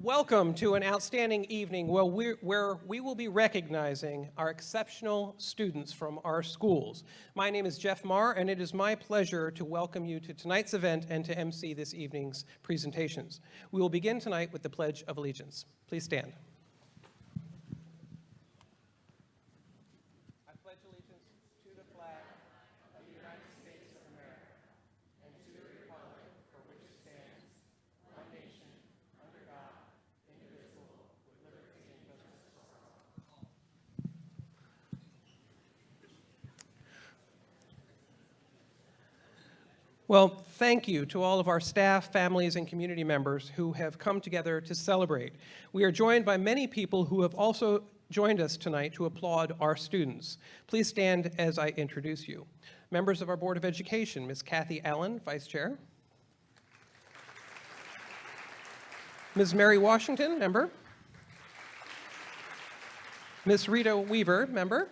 Welcome to an outstanding evening where we will be recognizing our exceptional students from our schools. My name is Jeff Marr, and it is my pleasure to welcome you to tonight's event and to MC this evening's presentations. We will begin tonight with the Pledge of Allegiance. Please stand. I pledge allegiance to the flag of the United States of America and to the republic for which it stands, one nation, under God, indivisible, with liberty and justice for all. Well, thank you to all of our staff, families, and community members who have come together to celebrate. We are joined by many people who have also joined us tonight to applaud our students. Please stand as I introduce you. Members of our Board of Education, Ms. Kathy Allen, Vice Chair. Ms. Mary Washington, member. Ms. Rita Weaver, member.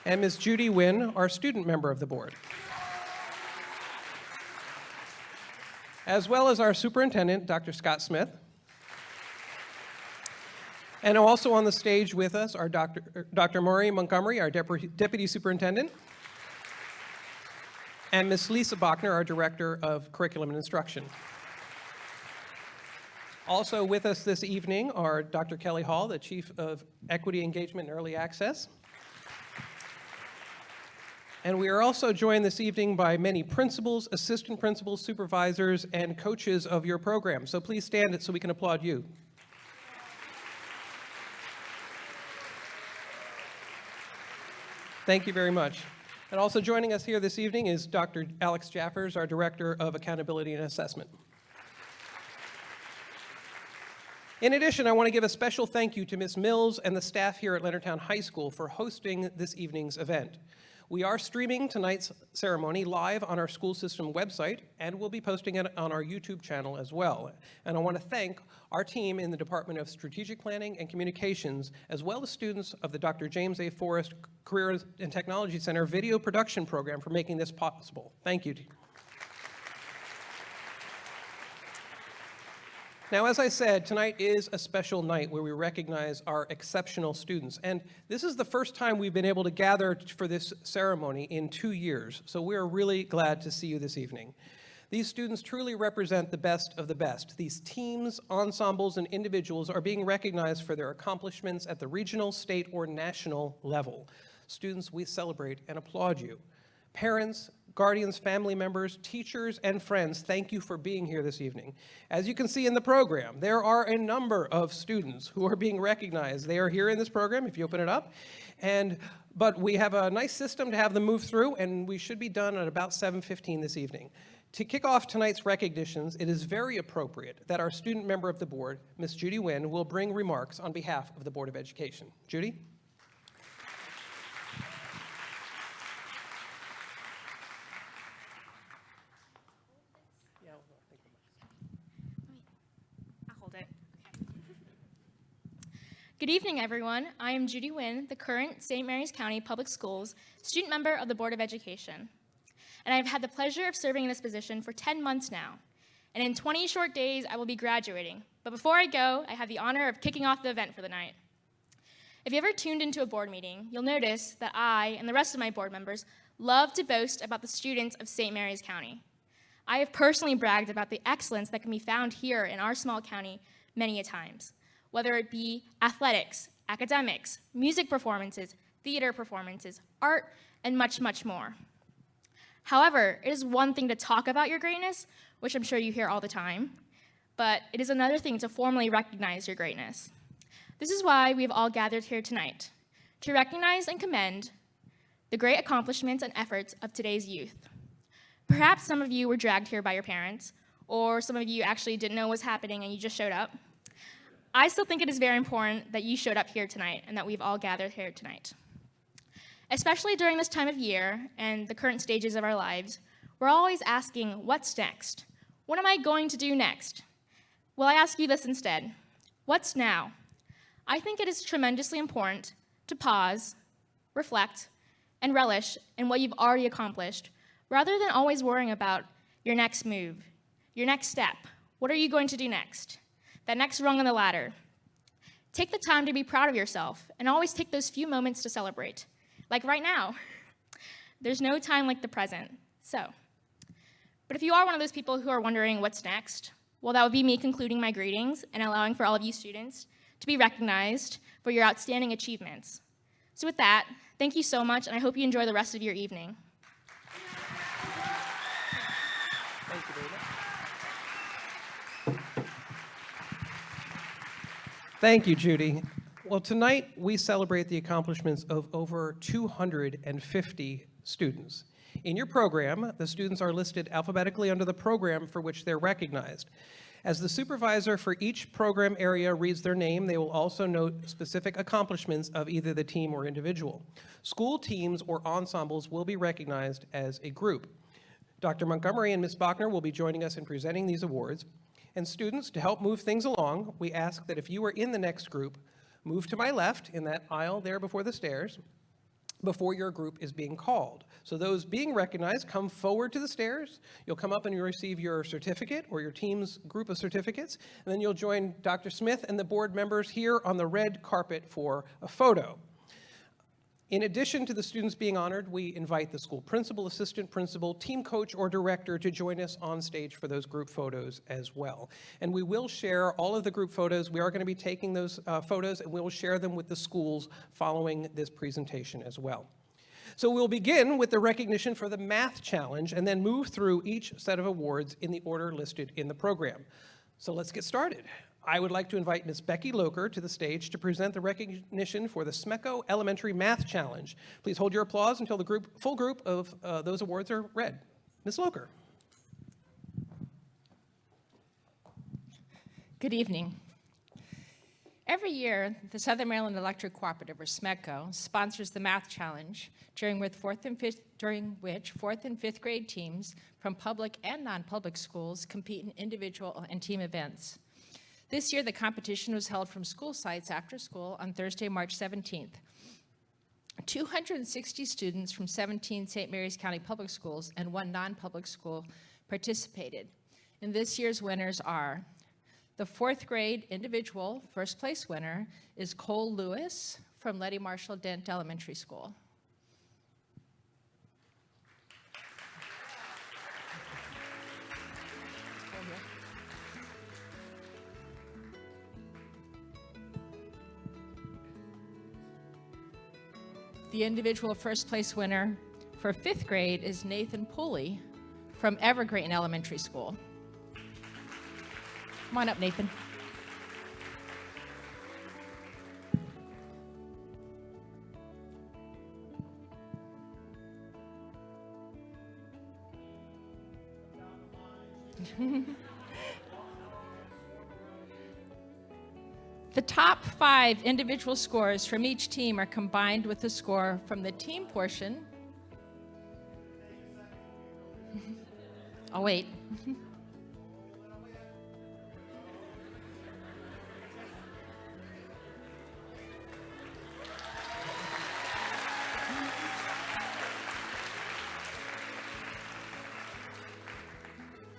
And Ms. Judy Wynn, our student member of the board. As well as our superintendent, Dr. Scott Smith. And also on the stage with us are Dr. Maury Montgomery, our deputy superintendent, and Ms. Lisa Bachner, our director of curriculum and instruction. Also with us this evening are Dr. Kelly Hall, the chief of equity engagement and early access. And we are also joined this evening by many principals, assistant principals, supervisors, and coaches of your program. So please stand so we can applaud you. Thank you very much. And also joining us here this evening is Dr. Alex Jaffers, our Director of Accountability and Assessment. In addition, I want to give a special thank you to Ms. Mills and the staff here at Leonardtown High School for hosting this evening's event. We are streaming tonight's ceremony live on our school system website, and we'll be posting it on our YouTube channel as well. And I want to thank our team in the Department of Strategic Planning and Communications, as well as students of the Dr. James A. Forrest Career and Technology Center video production program for making this possible. Thank you. Now, as I said, tonight is a special night where we recognize our exceptional students. And this is the first time we've been able to gather for this ceremony in 2 years. So we're really glad to see you this evening. These students truly represent the best of the best. These teams, ensembles, and individuals are being recognized for their accomplishments at the regional, state, or national level. Students, we celebrate and applaud you. Parents, guardians, family members, teachers, and friends, thank you for being here this evening. As you can see in the program, there are a number of students who are being recognized. They are here in this program, if you open it up. But we have a nice system to have them move through, and we should be done at about 7:15 this evening. To kick off tonight's recognitions, it is very appropriate that our student member of the board, Ms. Judy Wynn, will bring remarks on behalf of the Board of Education. Judy? Good evening, everyone. I am Judy Wynn, the current St. Mary's County Public Schools student member of the Board of Education. And I've had the pleasure of serving in this position for 10 months now. And in 20 short days, I will be graduating. But before I go, I have the honor of kicking off the event for the night. If you ever tuned into a board meeting, you'll notice that I and the rest of my board members love to boast about the students of St. Mary's County. I have personally bragged about the excellence that can be found here in our small county many a times. Whether it be athletics, academics, music performances, theater performances, art, and much, much more. However, it is one thing to talk about your greatness, which I'm sure you hear all the time, but it is another thing to formally recognize your greatness. This is why we've all gathered here tonight, to recognize and commend the great accomplishments and efforts of today's youth. Perhaps some of you were dragged here by your parents, or some of you actually didn't know what was happening and you just showed up. I still think it is very important that you showed up here tonight and that we've all gathered here tonight. Especially during this time of year and the current stages of our lives, we're always asking, what's next? What am I going to do next? Well, I ask you this instead. What's now? I think it is tremendously important to pause, reflect, and relish in what you've already accomplished, rather than always worrying about your next move, your next step, What are you going to do next? That next rung on the ladder. Take the time to be proud of yourself and always take those few moments to celebrate. Like right now. There's no time like the present. But if you are one of those people who are wondering what's next, well, that would be me concluding my greetings and allowing for all of you students to be recognized for your outstanding achievements. So with that, thank you so much, and I hope you enjoy the rest of your evening. Thank you, David. Thank you, Judy. Well, tonight we celebrate the accomplishments of over 250 students. In your program, the students are listed alphabetically under the program for which they're recognized. As the supervisor for each program area reads their name, they will also note specific accomplishments of either the team or individual. School teams or ensembles will be recognized as a group. Dr. Montgomery and Ms. Bachner will be joining us in presenting these awards. And students, to help move things along, we ask that if you are in the next group, move to my left in that aisle there before the stairs before your group is being called. So those being recognized, come forward to the stairs. You'll come up and you'll receive your certificate or your team's group of certificates, and then you'll join Dr. Smith and the board members here on the red carpet for a photo. In addition to the students being honored, we invite the school principal, assistant principal, team coach, or director to join us on stage for those group photos as well. And we will share all of the group photos. We are going to be taking those photos, and we will share them with the schools following this presentation as well. So we'll begin with the recognition for the math challenge and then move through each set of awards in the order listed in the program. So let's get started. I would like to invite Ms. Becky Loker to the stage to present the recognition for the Smecco Elementary Math Challenge. Please hold your applause until the full group of those awards are read. Ms. Loker. Good evening. Every year, the Southern Maryland Electric Cooperative, or SMECO, sponsors the Math Challenge, during which fourth and fifth grade teams from public and non-public schools compete in individual and team events. This year, the competition was held from school sites after school on Thursday, March 17th. 260 students from 17 St. Mary's County Public Schools and one non-public school participated. And this year's winners are: the fourth grade individual first place winner is Cole Lewis from Letty Marshall Dent Elementary School. The individual first place winner for fifth grade is Nathan Pooley from Evergreen Elementary School. Come on up, Nathan. The top 5 individual scores from each team are combined with the score from the team portion. I'll wait.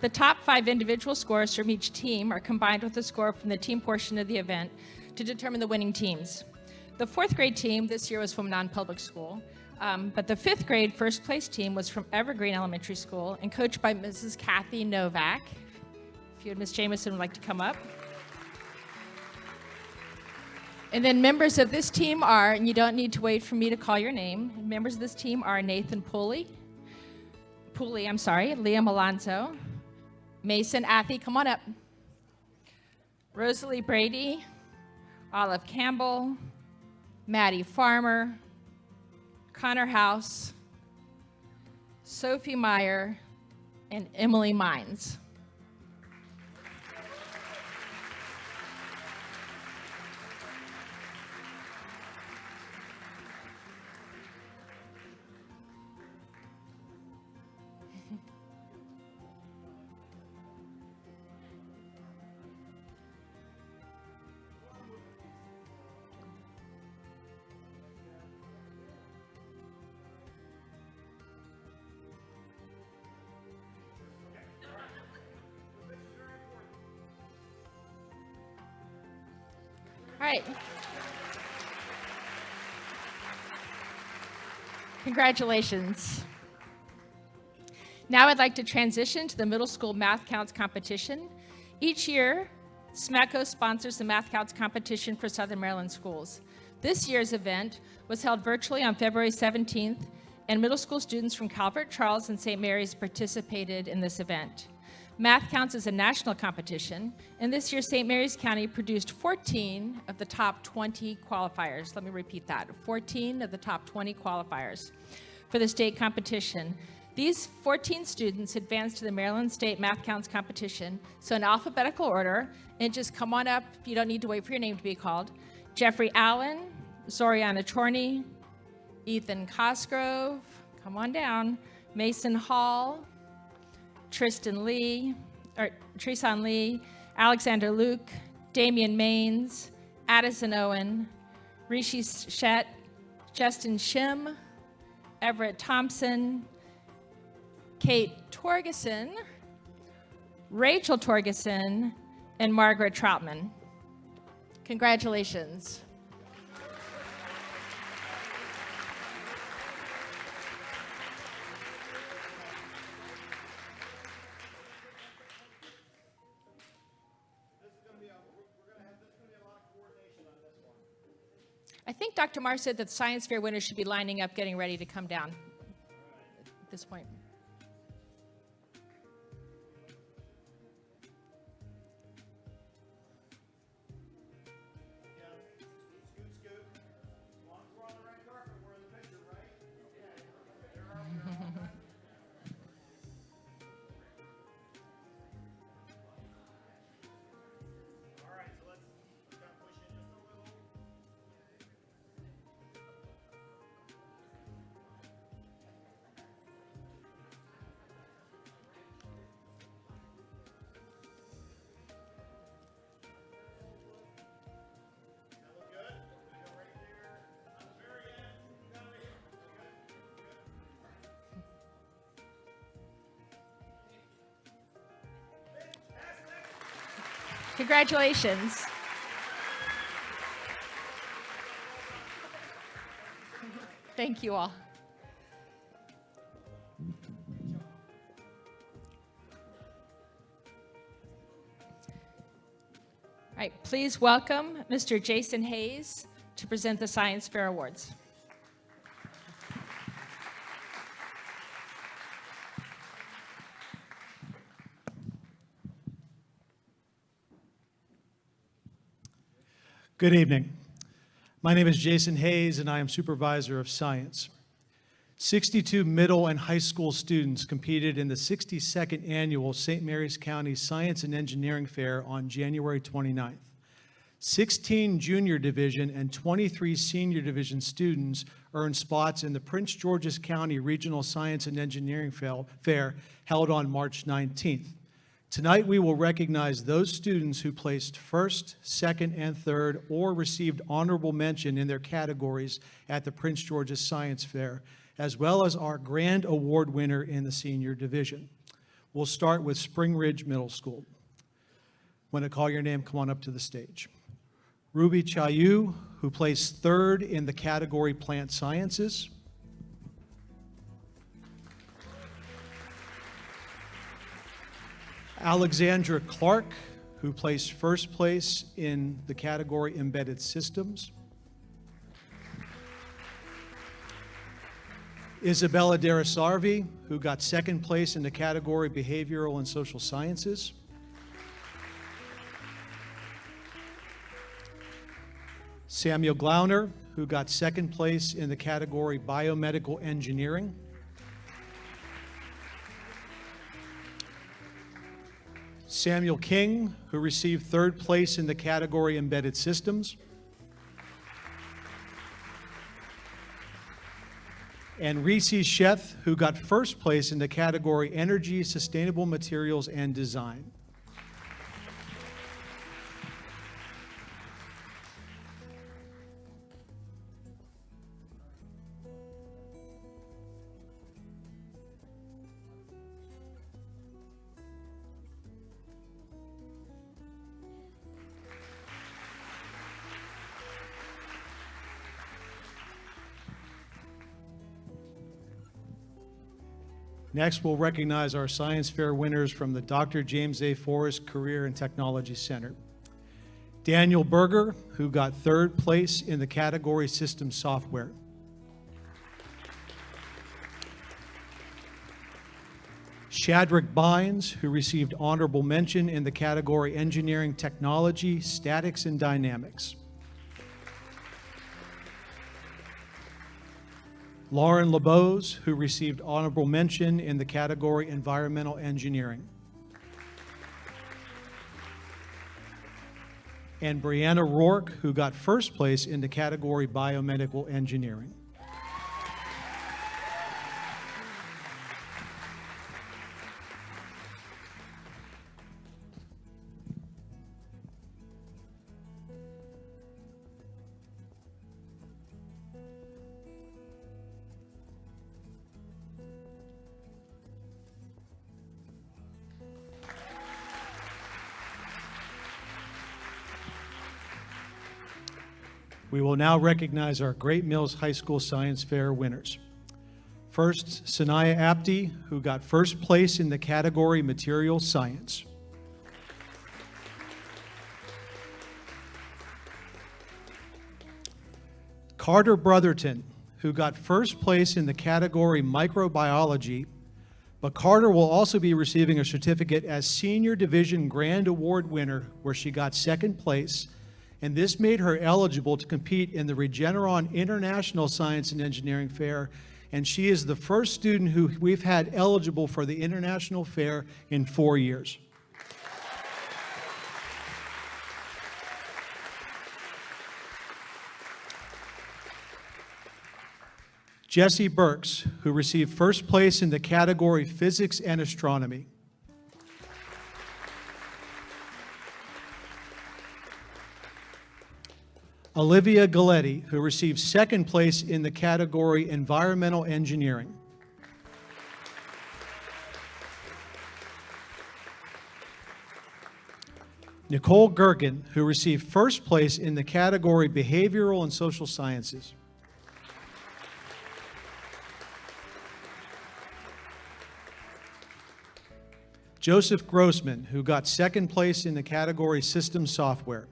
The top 5 individual scores from each team are combined with the score from the team portion of the event to determine the winning teams. The fourth grade team this year was from non-public school, but the fifth grade first place team was from Evergreen Elementary School and coached by Mrs. Kathy Novak. If you and Ms. Jamison would like to come up. And then members of this team are, and you don't need to wait for me to call your name, members of this team are Nathan Pooley, Liam Alonso, Mason Athey, come on up. Rosalie Brady, Olive Campbell, Maddie Farmer, Connor House, Sophie Meyer, and Emily Mines. All right. Congratulations. Now I'd like to transition to the middle school Math Counts competition. Each year, SMECO sponsors the Math Counts competition for Southern Maryland schools. This year's event was held virtually on February 17th, and middle school students from Calvert Charles and St. Mary's participated in this event. Math Counts is a national competition, and this year St. Mary's County produced 14 of the top 20 qualifiers. Let me repeat that, 14 of the top 20 qualifiers for the state competition. These 14 students advanced to the Maryland State Math Counts competition, so in alphabetical order, and just come on up, you don't need to wait for your name to be called. Jeffrey Allen, Zoriana Chorney, Ethan Cosgrove, come on down, Mason Hall, Treson Lee, Alexander Luke, Damian Maines, Addison Owen, Rishi Shet, Justin Shim, Everett Thompson, Kate Torgeson, Rachel Torgeson, and Margaret Troutman. Congratulations. I think Dr. Marr said that the science fair winners should be lining up, getting ready to come down at this point. Congratulations. Thank you all. All right, please welcome Mr. Jason Hayes to present the Science Fair Awards. Good evening. My name is Jason Hayes, and I am Supervisor of Science. 62 middle and high school students competed in the 62nd Annual St. Mary's County Science and Engineering Fair on January 29th. 16 junior division and 23 senior division students earned spots in the Prince George's County Regional Science and Engineering Fair held on March 19th. Tonight, we will recognize those students who placed first, second, and third, or received honorable mention in their categories at the Prince George's Science Fair, as well as our grand award winner in the senior division. We'll start with Spring Ridge Middle School. When I call your name, come on up to the stage. Ruby Chayu, who placed third in the category Plant Sciences. Alexandra Clark, who placed first place in the category Embedded Systems. Isabella Darasarvi, who got second place in the category Behavioral and Social Sciences. Samuel Glauner, who got second place in the category Biomedical Engineering. Samuel King, who received third place in the category Embedded Systems. And Reese Sheth, who got first place in the category Energy, Sustainable Materials, and Design. Next, we'll recognize our science fair winners from the Dr. James A. Forrest Career and Technology Center. Daniel Berger, who got third place in the category System Software. Shadrach Bynes, who received honorable mention in the category Engineering Technology, Statics and Dynamics. Lauren LeBose, who received honorable mention in the category Environmental Engineering. And Brianna Rourke, who got first place in the category Biomedical Engineering. We will now recognize our Great Mills High School Science Fair winners. First, Sanaya Apti, who got first place in the category Material Science. Carter Brotherton, who got first place in the category Microbiology, but Carter will also be receiving a certificate as Senior Division Grand Award winner, where she got second place, and this made her eligible to compete in the Regeneron International Science and Engineering Fair, and she is the first student who we've had eligible for the International Fair in 4 years. Jesse Burks, who received first place in the category Physics and Astronomy. Olivia Galletti, who received second place in the category Environmental Engineering. Nicole Gergen, who received first place in the category Behavioral and Social Sciences. Joseph Grossman, who got second place in the category System Software.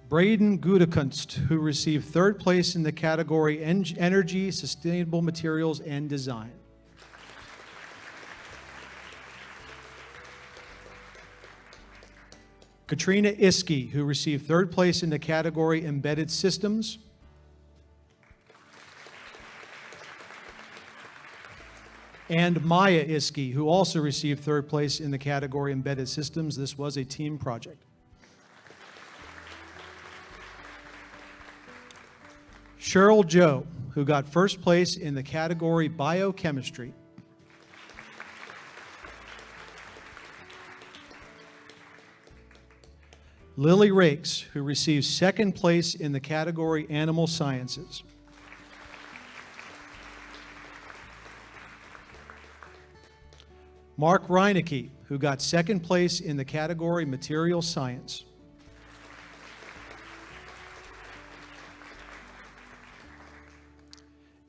Braden Gudekunst, who received third place in the category Energy, Sustainable Materials, and Design. Katrina Iski, who received third place in the category Embedded Systems. And Maya Iski, who also received third place in the category Embedded Systems. This was a team project. Cheryl Joe, who got first place in the category Biochemistry. Lily Rakes, who received second place in the category Animal Sciences. Mark Reinecke, who got second place in the category Material Science.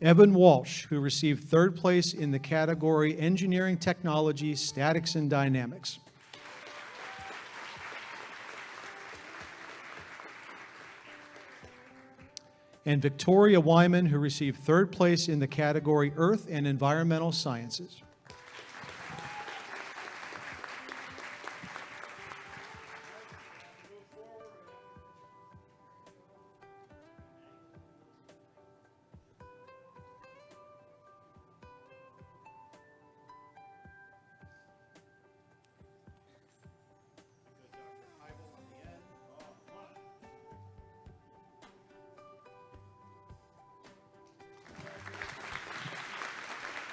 Evan Walsh, who received third place in the category Engineering Technology, Statics and Dynamics. And Victoria Wyman, who received third place in the category Earth and Environmental Sciences.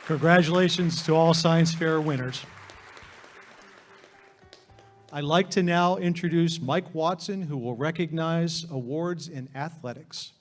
Congratulations to all Science Fair winners. I'd like to now introduce Mike Watson, who will recognize awards in athletics.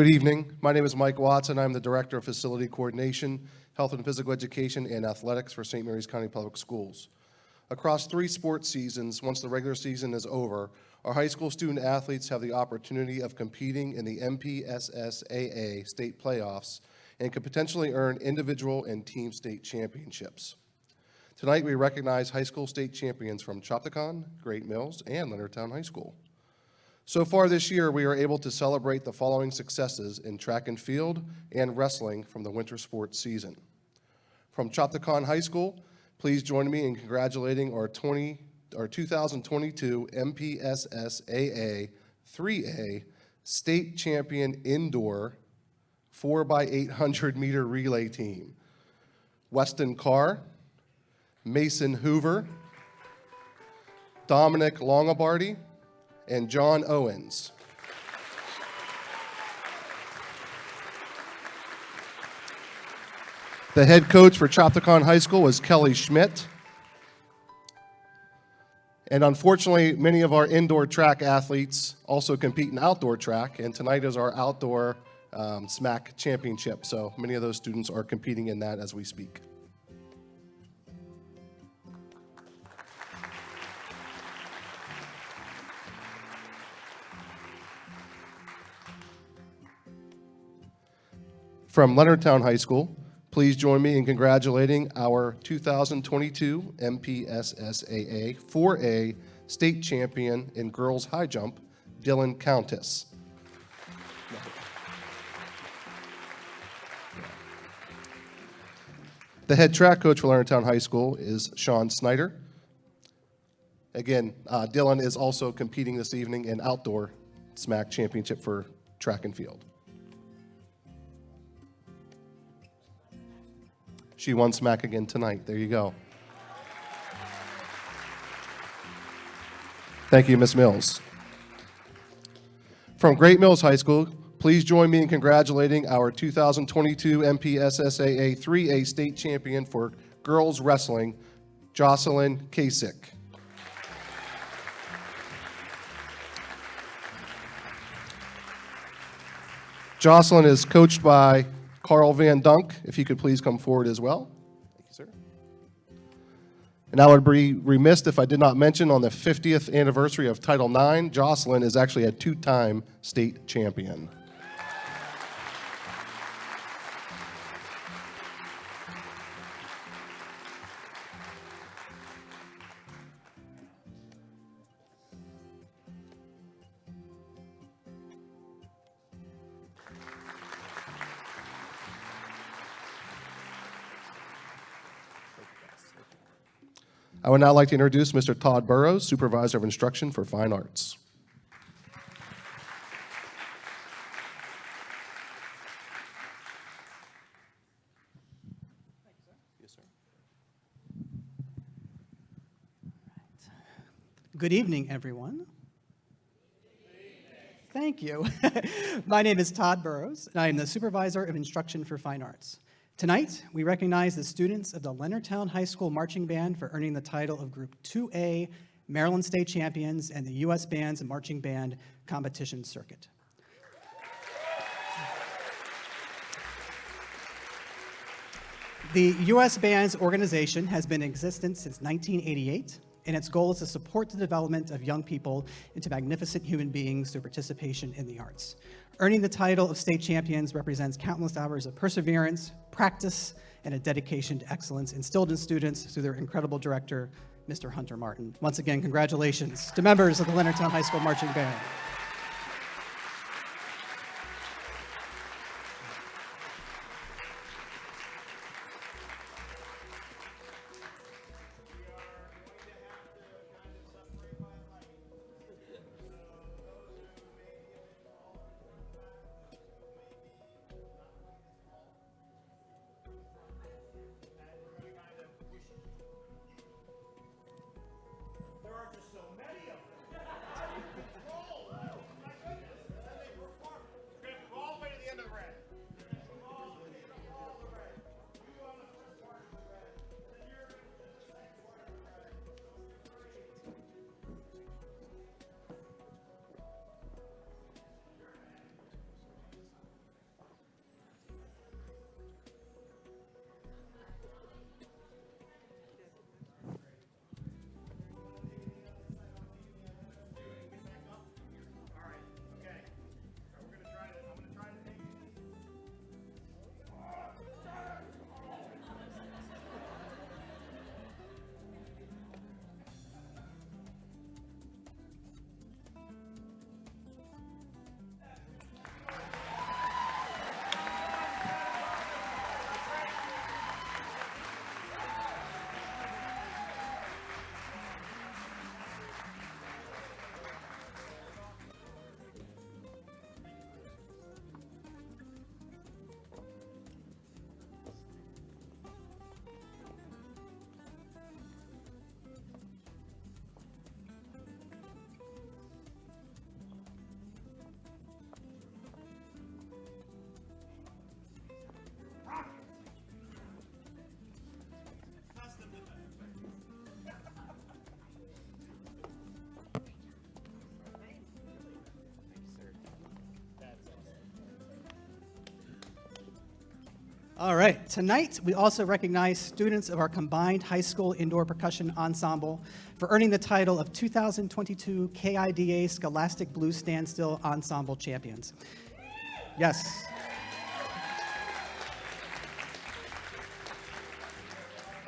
Good evening. My name is Mike Watson. I'm the Director of Facility Coordination, Health and Physical Education, and Athletics for St. Mary's County Public Schools. Across 3 sports seasons, once the regular season is over, our high school student athletes have the opportunity of competing in the MPSSAA state playoffs and could potentially earn individual and team state championships. Tonight, we recognize high school state champions from Chopticon, Great Mills, and Leonardtown High School. So far this year, we are able to celebrate the following successes in track and field and wrestling from the winter sports season. From Chopticon High School, please join me in congratulating our 2022 MPSSAA 3A state champion indoor 4x800 meter relay team. Weston Carr, Mason Hoover, Dominic Longobardi, and John Owens. The head coach for Chopticon High School was Kelly Schmidt. And unfortunately, many of our indoor track athletes also compete in outdoor track, and tonight is our outdoor SMAC championship. So many of those students are competing in that as we speak. From Leonardtown High School, please join me in congratulating our 2022 MPSSAA 4A state champion in girls high jump, Dylan Countess. The head track coach for Leonardtown High School is Sean Snyder. Again, Dylan is also competing this evening in outdoor SMAC championship for track and field. She won SMAC again tonight. There you go. Thank you, Ms. Mills. From Great Mills High School, please join me in congratulating our 2022 MPSSAA 3A state champion for girls wrestling, Jocelyn Kasich. Jocelyn is coached by Carl Van Dunk, if he could please come forward as well. Thank you, sir. And I would be remiss if I did not mention on the 50th anniversary of Title IX, Jocelyn is actually a 2-time state champion. I would now like to introduce Mr. Todd Burrows, Supervisor of Instruction for Fine Arts. Yes, sir. Good evening, everyone. Thank you. My name is Todd Burrows, and I am the Supervisor of Instruction for Fine Arts. Tonight, we recognize the students of the Leonardtown High School Marching Band for earning the title of Group 2A Maryland State Champions and the U.S. Bands and Marching Band Competition Circuit. The U.S. Bands organization has been in existence since 1988, and its goal is to support the development of young people into magnificent human beings through participation in the arts. Earning the title of state champions represents countless hours of perseverance, practice, and a dedication to excellence instilled in students through their incredible director, Mr. Hunter Martin. Once again, congratulations to members of the Leonardtown High School Marching Band. All right, tonight we also recognize students of our combined high school indoor percussion ensemble for earning the title of 2022 KIDA Scholastic Blues Standstill Ensemble Champions. Yes.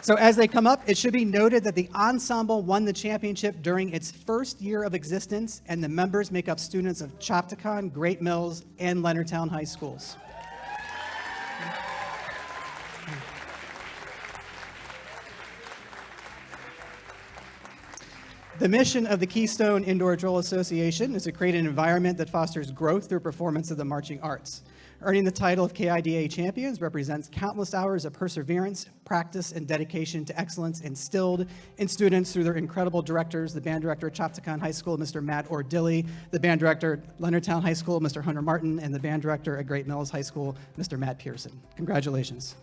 So as they come up, it should be noted that the ensemble won the championship during its first year of existence, and the members make up students of Chopticon, Great Mills, and Leonardtown High Schools. The mission of the Keystone Indoor Drill Association is to create an environment that fosters growth through performance of the marching arts. Earning the title of KIDA Champions represents countless hours of perseverance, practice, and dedication to excellence instilled in students through their incredible directors, the band director at Chopticon High School, Mr. Matt Ordilly, the band director at Leonardtown High School, Mr. Hunter Martin, and the band director at Great Mills High School, Mr. Matt Pearson. Congratulations.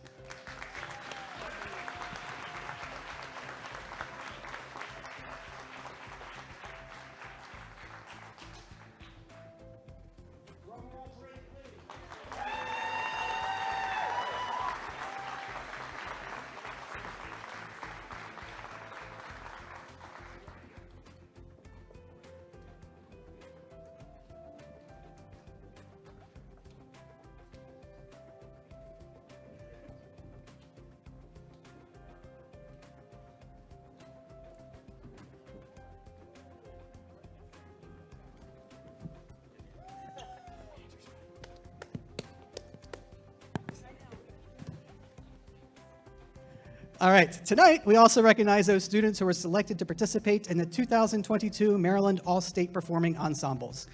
All right, tonight we also recognize those students who were selected to participate in the 2022 Maryland All-State Performing Ensembles.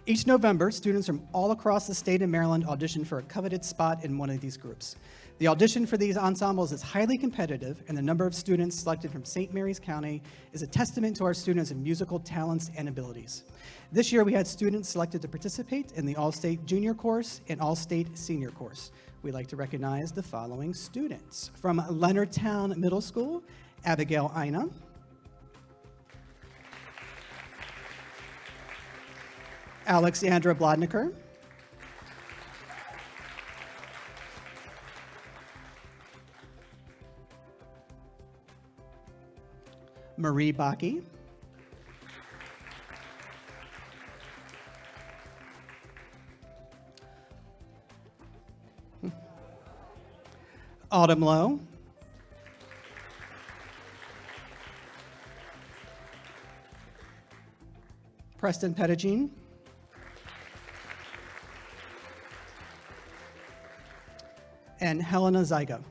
Each November, students from all across the state of Maryland audition for a coveted spot in one of these groups. The audition for these ensembles is highly competitive, and the number of students selected from St. Mary's County is a testament to our students' musical talents and abilities. This year, we had students selected to participate in the All-State Junior course and All-State Senior course. We'd like to recognize the following students. From Leonardtown Middle School, Abigail Ina. Alexandra Blodniker. Marie Baki. Autumn Lowe. Preston Pettigene. And Helena Zyga.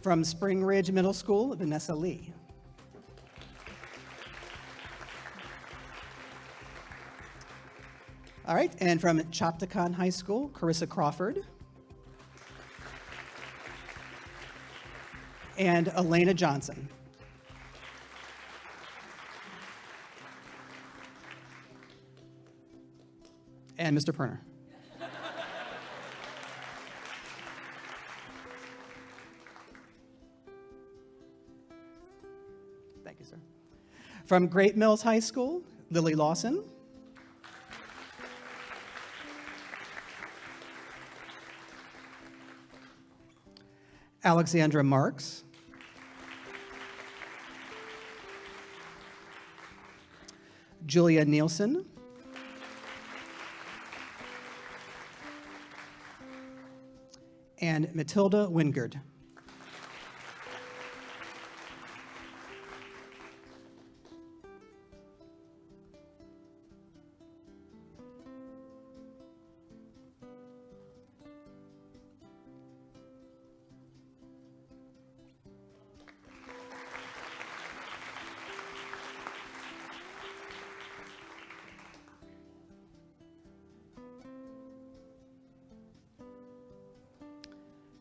From Spring Ridge Middle School, Vanessa Lee. All right, and from Chopticon High School, Carissa Crawford. And Elena Johnson. And Mr. Perner. Thank you, sir. From Great Mills High School, Lily Lawson. Alexandra Marks. Julia Nielsen. And Matilda Wingard.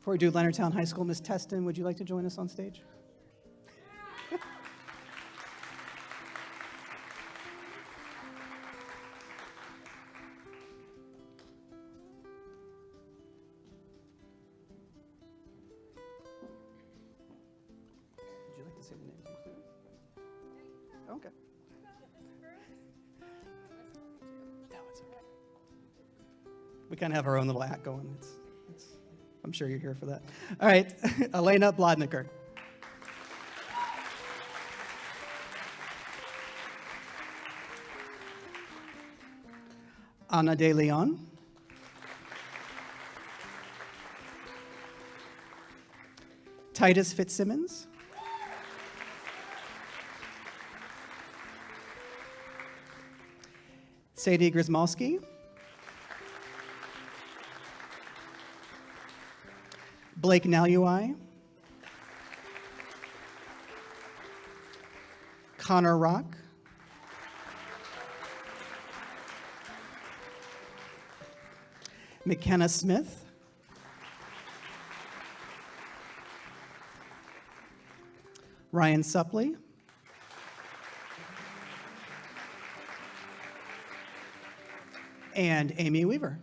Before we do Leonardtown High School, Ms. Teston, would you like to join us on stage? Would you like to say the names of the students? Okay. No, it's okay. We kind of have our own little act going. I'm sure you're here for that. All right, Elena Blodniker. Ana de Leon. Titus Fitzsimmons. Sadie Grzymowski. Blake Nalui. Connor Rock. McKenna Smith. Ryan Supley. And Amy Weaver.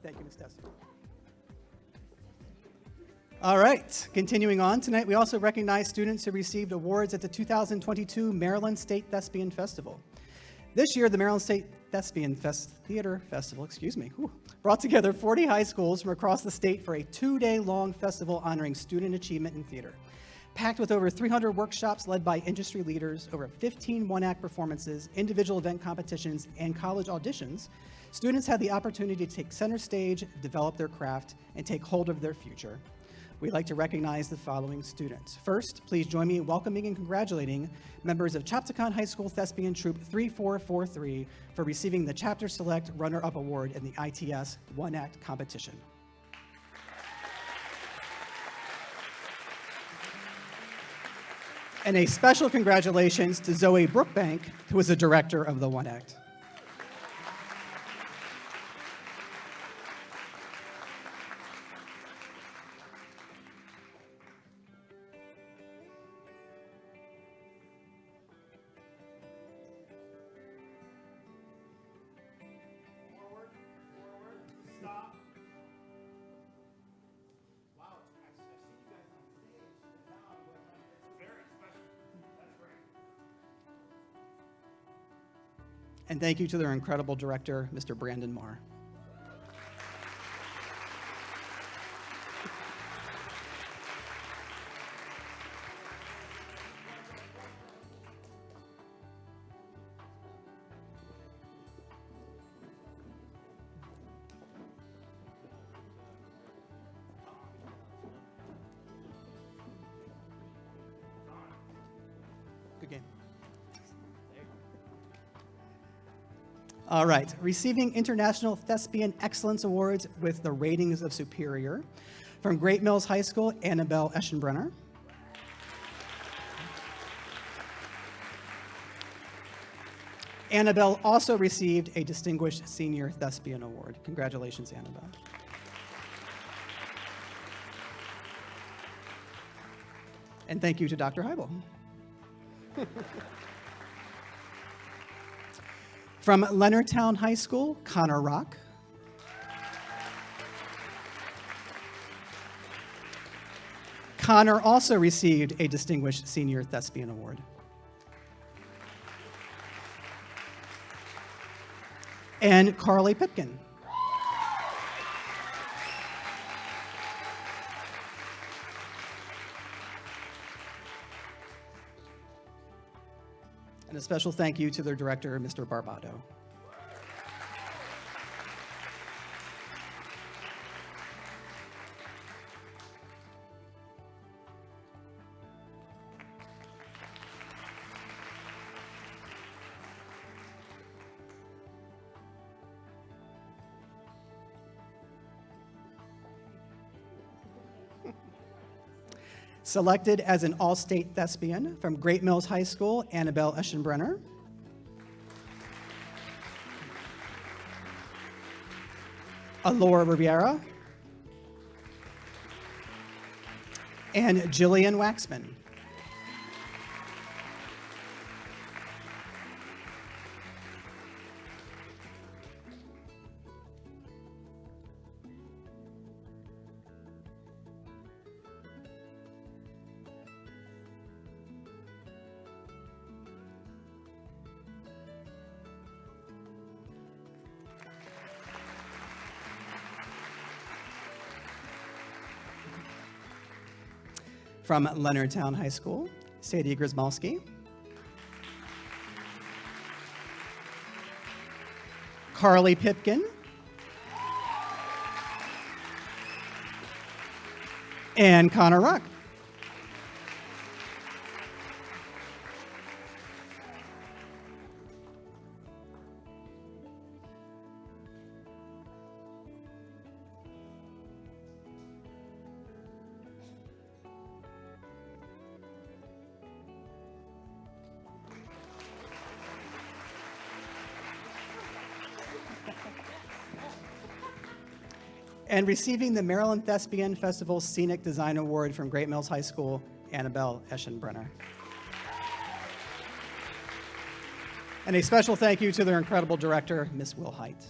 Thank you, Ms. Teston. All right, continuing on, tonight we also recognize students who received awards at the 2022 Maryland State Thespian Festival. This year, the Maryland State Thespian Theater Festival, brought together 40 high schools from across the state for a 2-day-long festival honoring student achievement in theater. Packed with over 300 workshops led by industry leaders, over 15 one-act performances, individual event competitions, and college auditions, students had the opportunity to take center stage, develop their craft, and take hold of their future. We'd like to recognize the following students. First, please join me in welcoming and congratulating members of Chaptacon High School Thespian Troupe 3443 for receiving the Chapter Select Runner-Up Award in the ITS One-Act Competition. And a special congratulations to Zoe Brookbank, who is the director of the One Act. And thank you to their incredible director, Mr. Brandon Marr. Good game. All right, receiving International Thespian Excellence Awards with the Ratings of Superior. From Great Mills High School, Annabelle Eschenbrenner. Annabelle also received a Distinguished Senior Thespian Award. Congratulations, Annabelle. And thank you to Dr. Heibel. From Leonardtown High School, Connor Rock. Connor also received a Distinguished Senior Thespian Award. And Carly Pipkin. And a special thank you to their director, Mr. Barbado. Selected as an all-state thespian from Great Mills High School, Annabelle Eschenbrenner. Alora Riviera. And Jillian Waxman. From Leonardtown High School, Sadie Grzmalski. Carly Pipkin. And Connor Ruck. And receiving the Maryland Thespian Festival Scenic Design Award from Great Mills High School, Annabelle Eschenbrenner. And a special thank you to their incredible director, Miss Will Height.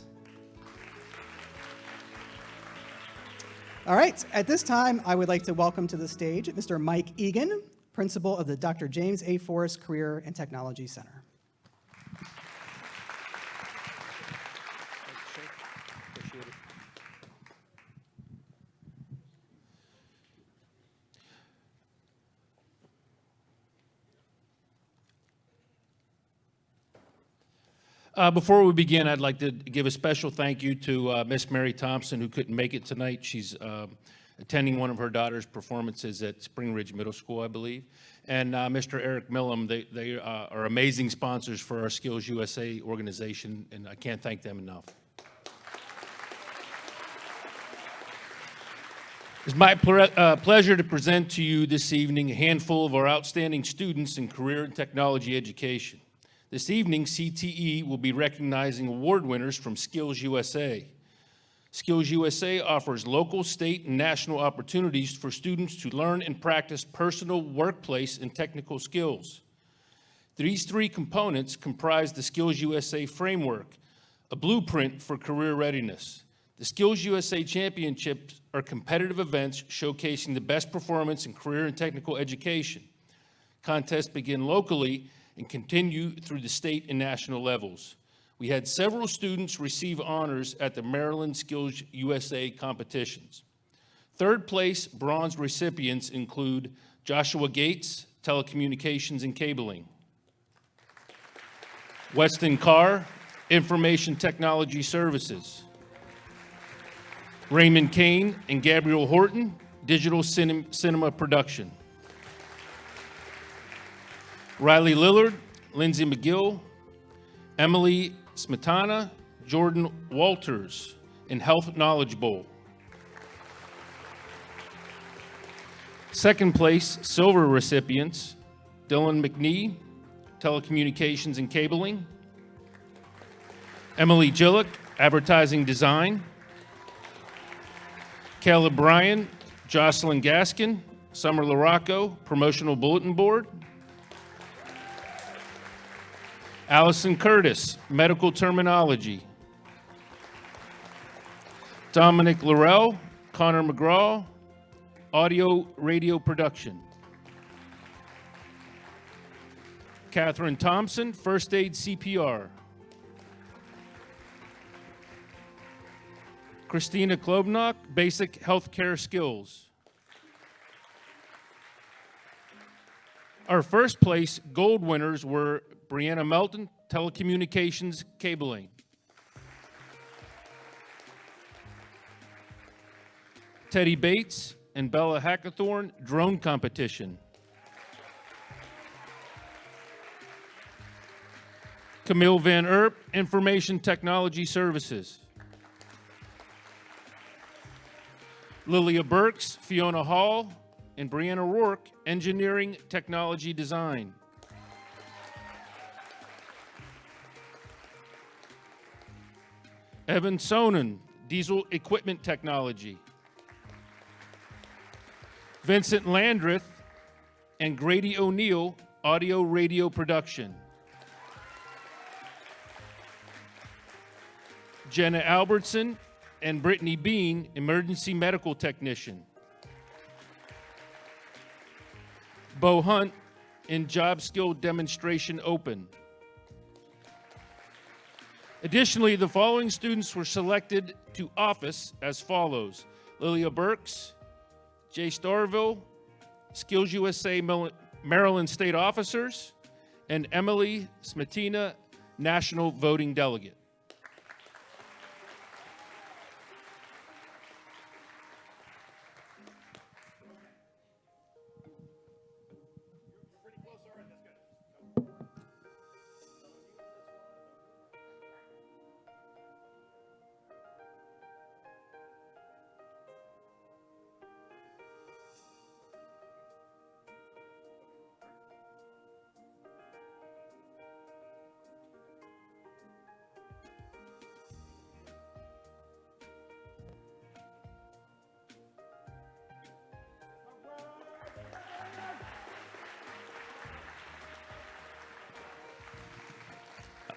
All right, at this time, I would like to welcome to the stage Mr. Mike Egan, principal of the Dr. James A. Forrest Career and Technology Center. Before we begin, I'd like to give a special thank you to Miss Mary Thompson, who couldn't make it tonight. She's attending one of her daughter's performances at Spring Ridge Middle School, I believe. And Mr. Eric Millam, they are amazing sponsors for our Skills USA organization, and I can't thank them enough. It's my pleasure to present to you this evening a handful of our outstanding students in career and technology education. This evening, CTE will be recognizing award winners from Skills USA. Skills USA offers local, state, and national opportunities for students to learn and practice personal, workplace, and technical skills. These three components comprise the Skills USA framework, a blueprint for career readiness. The Skills USA Championships are competitive events showcasing the best performance in career and technical education. Contests begin locally and continue through the state and national levels. We had several students receive honors at the Maryland Skills USA competitions. Third place bronze recipients include Joshua Gates, Telecommunications and Cabling; Weston Carr, Information Technology Services; Raymond Kane and Gabriel Horton, Digital Cinema Production; Riley Lillard, Lindsay McGill, Emily Smetana, Jordan Walters, and Health Knowledge Bowl. Second place, silver recipients, Dylan McNee, Telecommunications and Cabling; Emily Gillick, Advertising Design; Caleb Bryan, Jocelyn Gaskin, Summer LaRocco, Promotional Bulletin Board; Allison Curtis, Medical Terminology; Dominic Laurel, Connor McGraw, Audio Radio Production; Catherine Thompson, First Aid CPR; Christina Klobnock, Basic Healthcare Skills. Our first place gold winners were Brianna Melton, Telecommunications Cabling; Teddy Bates and Bella Hackathorn, Drone Competition; Camille Van Erp, Information Technology Services; Lilia Burks, Fiona Hall, and Brianna Rourke, Engineering Technology Design. Evan Sonnen, Diesel Equipment Technology. Vincent Landreth and Grady O'Neill, Audio Radio Production. Jenna Albertson and Brittany Bean, Emergency Medical Technician. Bo Hunt in Job Skill Demonstration Open. Additionally, the following students were selected to office as follows: Lilia Burks, Jay Starville, Skills USA Maryland State Officers, and Emily Smetina, National Voting Delegate.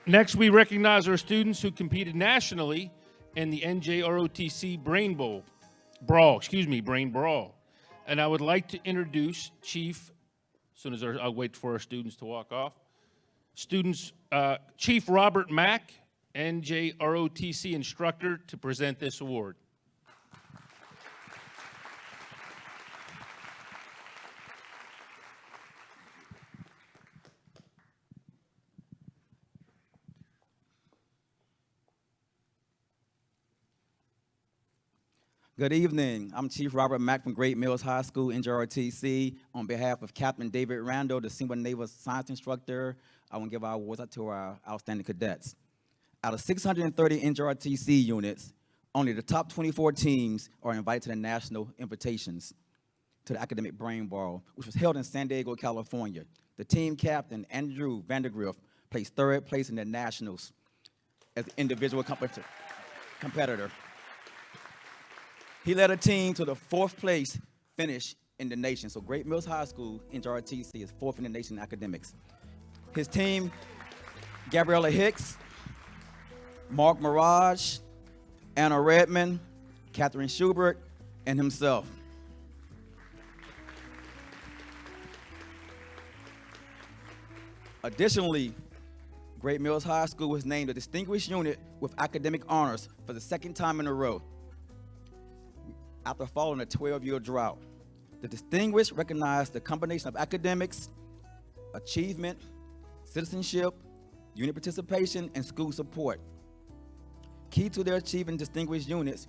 Next, we recognize our students who competed nationally in the NJROTC Brain Brawl. And I would like to introduce Chief, as soon as I'll wait for our students to walk off, Chief Robert Mack, NJROTC instructor, to present this award. Good evening. I'm Chief Robert Mack from Great Mills High School, NJROTC. On behalf of Captain David Randall, the Senior Naval Science Instructor, I want to give our awards out to our outstanding cadets. Out of 630 NJROTC units, only the top 24 teams are invited to the national invitations to the Academic Brain Brawl, which was held in San Diego, California. The team captain, Andrew Vandergriff, placed third place in the nationals as an individual competitor. He led a team to the fourth place finish in the nation. So Great Mills High School, NJROTC, is fourth in the nation in academics. His team, Gabriella Hicks, Mark Mirage, Anna Redmond, Catherine Schubert, and himself. Additionally, Great Mills High School was named a distinguished unit with academic honors for the second time in a row, after following a 12-year drought. The distinguished recognize the combination of academics, achievement, citizenship, unit participation, and school support. Key to their achieving distinguished units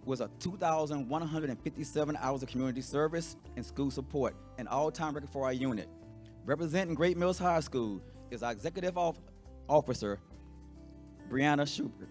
was a 2,157 hours of community service and school support, an all-time record for our unit. Representing Great Mills High School is our executive officer, Brianna Schubert.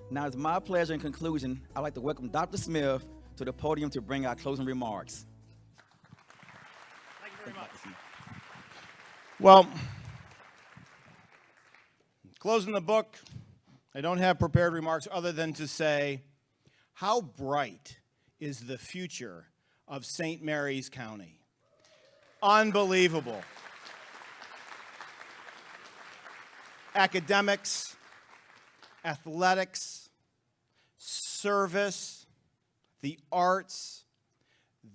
Now, it's my pleasure in conclusion, I'd like to welcome Dr. Smith to the podium to bring our closing remarks. Thank you very much. Well, closing the book, I don't have prepared remarks other than to say, how bright is the future of St. Mary's County? Unbelievable. Academics, athletics, service, the arts.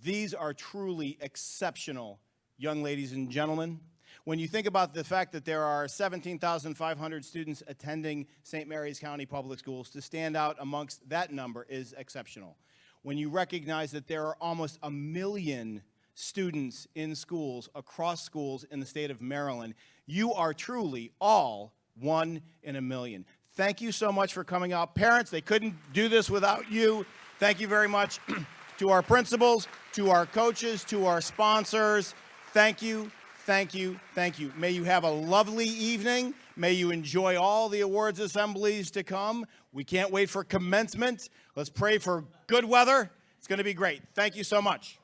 These are truly exceptional young ladies and gentlemen. When you think about the fact that there are 17,500 students attending St. Mary's County Public Schools, to stand out amongst that number is exceptional. When you recognize that there are almost 1 million students in schools, across schools in the state of Maryland, you are truly all 1 in 1 million. Thank you so much for coming out. Parents, they couldn't do this without you. Thank you very much to our principals, to our coaches, to our sponsors. Thank you, thank you, thank you. May you have a lovely evening. May you enjoy all the awards assemblies to come. We can't wait for commencement. Let's pray for good weather. It's going to be great. Thank you so much.